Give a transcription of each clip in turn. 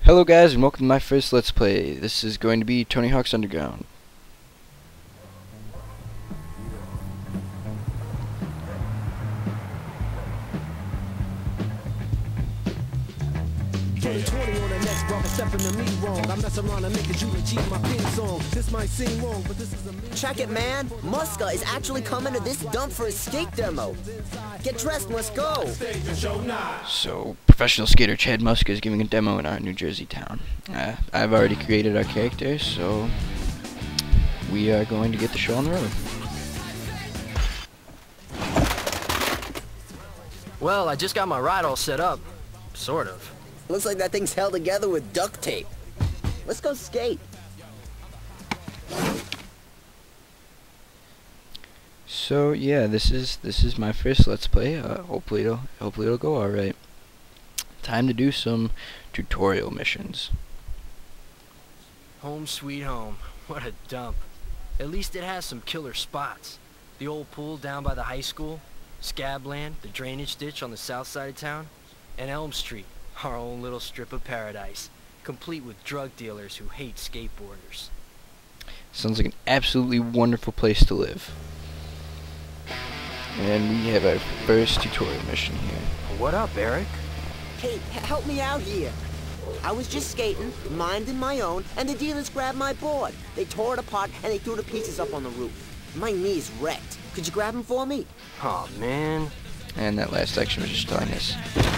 Hello guys and welcome to my first Let's Play. This is going to be Tony Hawk's Underground. Check it, man. Muska is actually coming to this dump for his skate demo. Get dressed, let's go. So, professional skater Chad Muska is giving a demo in our New Jersey town. I've already created our character, so we are going to get the show on the road. Well, I just got my ride all set up. Sort of. Looks like that thing's held together with duct tape. Let's go skate. So yeah, this is my first Let's Play. Hopefully it'll go all right. Time to do some tutorial missions. Home sweet home. What a dump. At least it has some killer spots. The old pool down by the high school, Scabland, the drainage ditch on the south side of town, and Elm Street, our own little strip of paradise, complete with drug dealers who hate skateboarders. Sounds like an absolutely wonderful place to live. And we have our first tutorial mission here. What up, Eric? Hey, help me out here. I was just skating, minding my own, and the dealers grabbed my board. They tore it apart and they threw the pieces up on the roof. My knee's wrecked. Could you grab them for me? Aw, man. And that last section was just telling us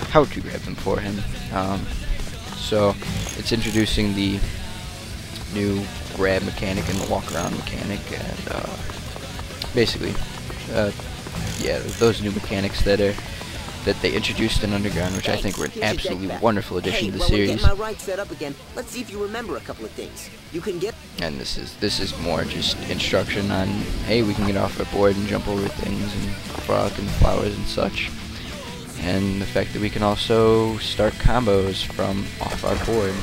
how to grab them for him. So it's introducing the new grab mechanic and the walk around mechanic, and basically, yeah, those new mechanics that they introduced in Underground, which I think were an absolutely wonderful addition to the series. Hey, while we're getting my ride set up again, let's see if you remember a couple of things. You can get. And this is more just instruction on, hey, we can get off our board and jump over things and frog and flowers and such. And the fact that we can also start combos from off our board.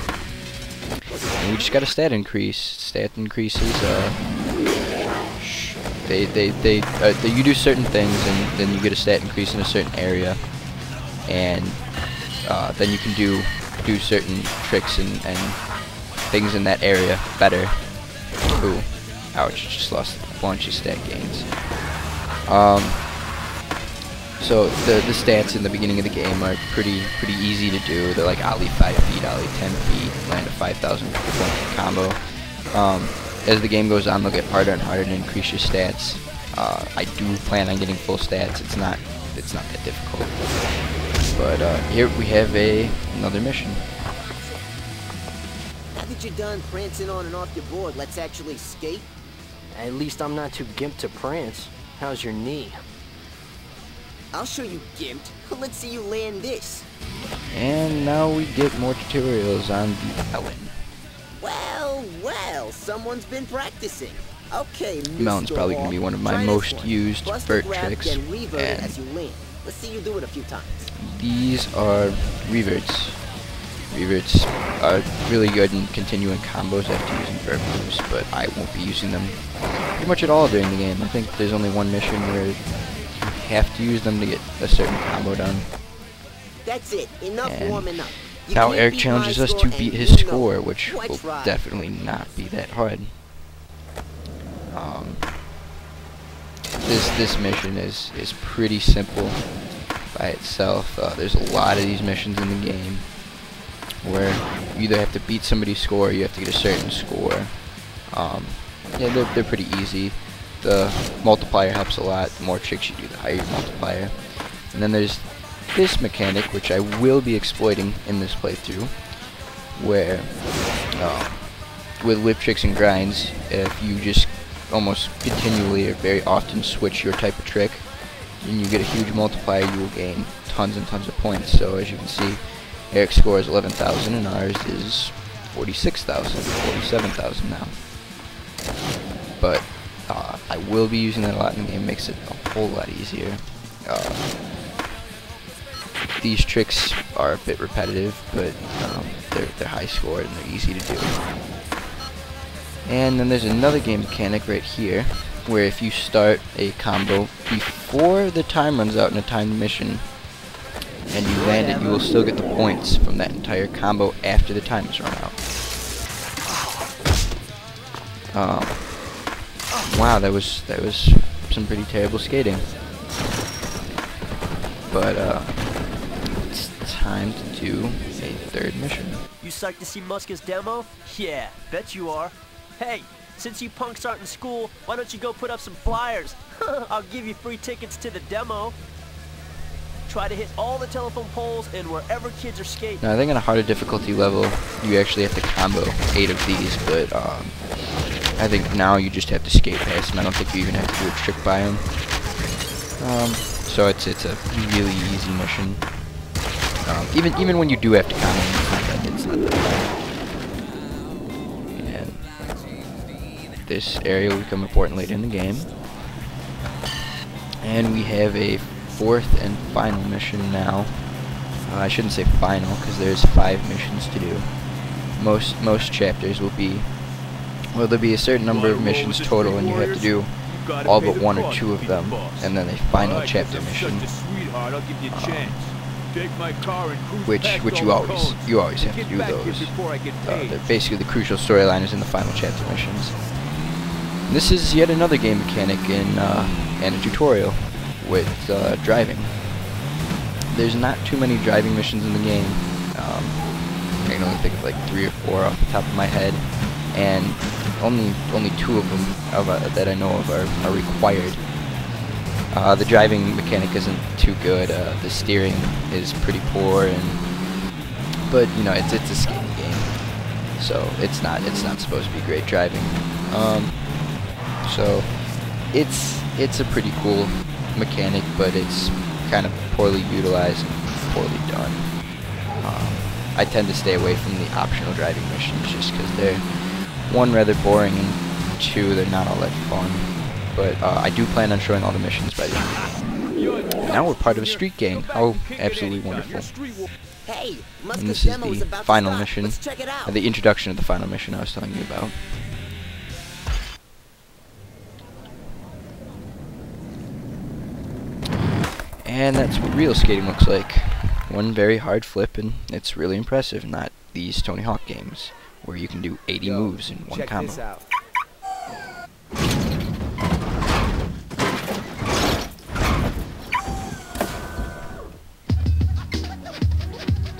And we just got a stat increase. Stat increases, you do certain things and then you get a stat increase in a certain area. And then you can do certain tricks and things in that area better. Ooh, ouch, just lost a bunch of stat gains. So the stats in the beginning of the game are pretty easy to do. They're like ollie 5 feet, ollie 10 feet, land a 5,000 point combo. As the game goes on, they'll get harder and harder to increase your stats. I do plan on getting full stats. It's not that difficult. But here we have another mission. Now that you're done prancing on and off your board, let's actually skate. At least I'm not too gimped to prance. How's your knee? I'll show you, gimped. Let's see you land this. And now we get more tutorials on the Ellen. Well, someone's been practicing. Okay, Melon's probably going to be one of my most used vert tricks, and as you land. Let's see you do it a few times. These are reverts. Reverts are really good in continuing combos after using vert moves, but I won't be using them pretty much at all during the game. I think there's only one mission where you have to use them to get a certain combo done. That's it. Enough warming up. Now Eric challenges us to beat his score, which will definitely not be that hard. This mission is pretty simple by itself. There's a lot of these missions in the game where you either have to beat somebody's score or you have to get a certain score. Yeah, they're pretty easy. The multiplier helps a lot. The more tricks you do, the higher your multiplier. And then there's this mechanic, which I will be exploiting in this playthrough, where with whip tricks and grinds, if you just almost continually or very often switch your type of trick and you get a huge multiplier, you will gain tons and tons of points. So as you can see, Eric's score is 11,000 and ours is 46,000, 47,000 now. But I will be using that a lot in the game. Makes it a whole lot easier. These tricks are a bit repetitive, but they're high scored and they're easy to do. And then there's another game mechanic right here, where if you start a combo before the time runs out in a timed mission, and you land it, you will still get the points from that entire combo after the time is run out. Wow, that was some pretty terrible skating. But it's time to do a third mission. You psyched to see Muska's demo? Yeah, bet you are. Hey, since you punks aren't in school, why don't you go put up some flyers? I'll give you free tickets to the demo. Try to hit all the telephone poles and wherever kids are skating. Now I think on a harder difficulty level, you actually have to combo 8 of these, but I think now you just have to skate past them. I don't think you even have to do a trick by them. So it's a really easy mission. Even when you do have to combo, it's not that bad. And this area will become important later in the game. And we have a fourth and final mission now. I shouldn't say final because there's 5 missions to do. Most chapters will be, well, there'll be a certain number of missions total, and you have to do all but 1 or 2 of them, and then a final chapter mission, which you always have to do those. Basically, the crucial storyline is in the final chapter missions. And this is yet another game mechanic and a tutorial with driving. There's not too many driving missions in the game. I can only think of like 3 or 4 off the top of my head, and only 2 of them that I know of are required. The driving mechanic isn't too good. The steering is pretty poor, but you know it's a skating game, so it's not supposed to be great driving. So it's a pretty cool mechanic, but it's kind of poorly utilized and poorly done. I tend to stay away from the optional driving missions just because they're, 1, rather boring, and 2, they're not all that fun. But I do plan on showing all the missions by the end of the game. Now we're part of a street gang. How absolutely wonderful. Hey, And this is the final mission, the introduction of the final mission I was telling you about. And that's what real skating looks like. One very hard flip, and it's really impressive, not these Tony Hawk games, where you can do 80 moves in one combo.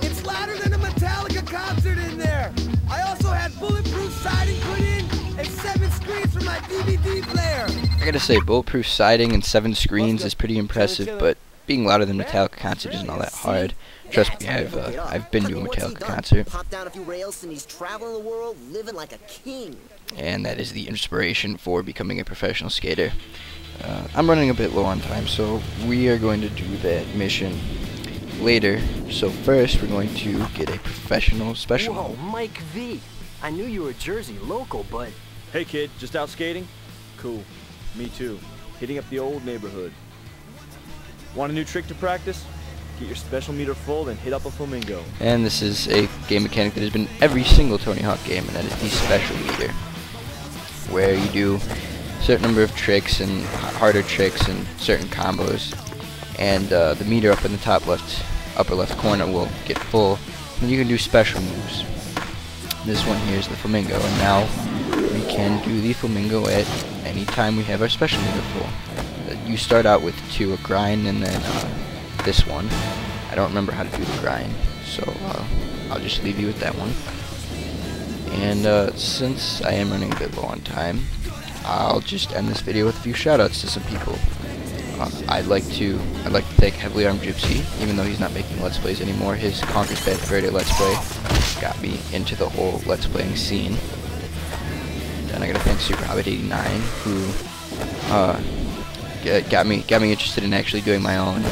It's louder than a Metallica concert in there! I also had bulletproof siding put in, and 7 screens for my DVD player! I gotta say, bulletproof siding and 7 screens is pretty impressive, but being louder than Metallica concert isn't all that hard. Trust me, I've been to a Metallica concert. Pop down a few rails and he's traveling the world, living like a king. And that is the inspiration for becoming a professional skater. I'm running a bit low on time, so we are going to do that mission later. So first, we're going to get a professional special. Whoa, Mike V. I knew you were a Jersey local, but... Hey kid, just out skating? Cool. Me too. Hitting up the old neighborhood. Want a new trick to practice? Get your special meter full, then hit up a flamingo. And this is a game mechanic that has been in every single Tony Hawk game, and that is the special meter, where you do a certain number of tricks and harder tricks and certain combos, and the meter up in the upper left corner will get full, and you can do special moves. This one here is the flamingo, and now we can do the flamingo at any time we have our special meter full. You start out with 2, a grind, and then this one. I don't remember how to do the grind, so I'll just leave you with that one. And since I am running a bit low on time, I'll just end this video with a few shoutouts to some people. I'd like to thank Heavily Armed Gypsy, even though he's not making Let's Plays anymore. His Conquer's Bad Fur Day Let's Play got me into the whole Let's Playing scene. And I gotta thank Super Hobbit 89, who got me interested in actually doing my own,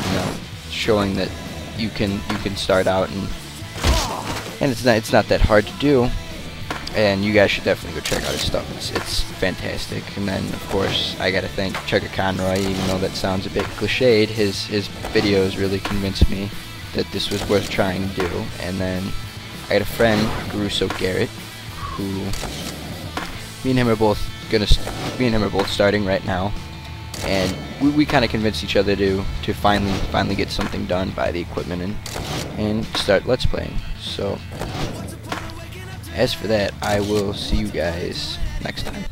showing that you can start out and it's not that hard to do, and you guys should definitely go check out his stuff. It's fantastic. And then of course I gotta thank Chugga Conroy, even though that sounds a bit cliched. His videos really convinced me that this was worth trying to do. And then I got a friend, Gosugarrett, who me and him are both starting right now. and we kind of convinced each other to finally get something done, buy the equipment, and start Let's Playing. So as for that, I will see you guys next time.